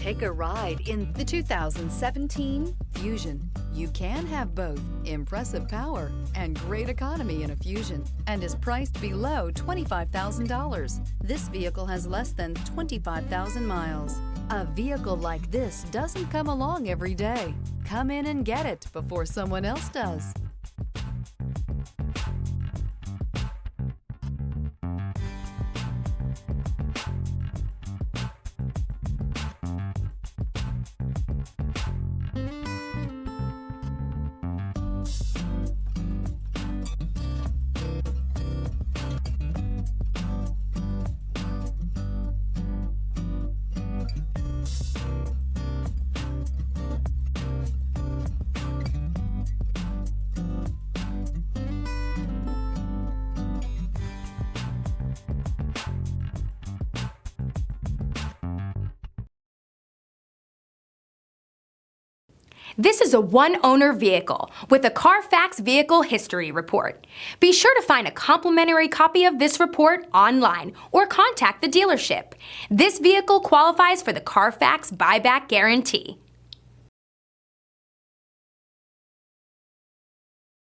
Take a ride in the 2017 Fusion. You can have both impressive power and great economy in a Fusion and is priced below $25,000. This vehicle has less than 25,000 miles. A vehicle like this doesn't come along every day. Come in and get it before someone else does. This is a one-owner vehicle with a Carfax Vehicle History Report. Be sure to find a complimentary copy of this report online or contact the dealership. This vehicle qualifies for the Carfax Buyback Guarantee.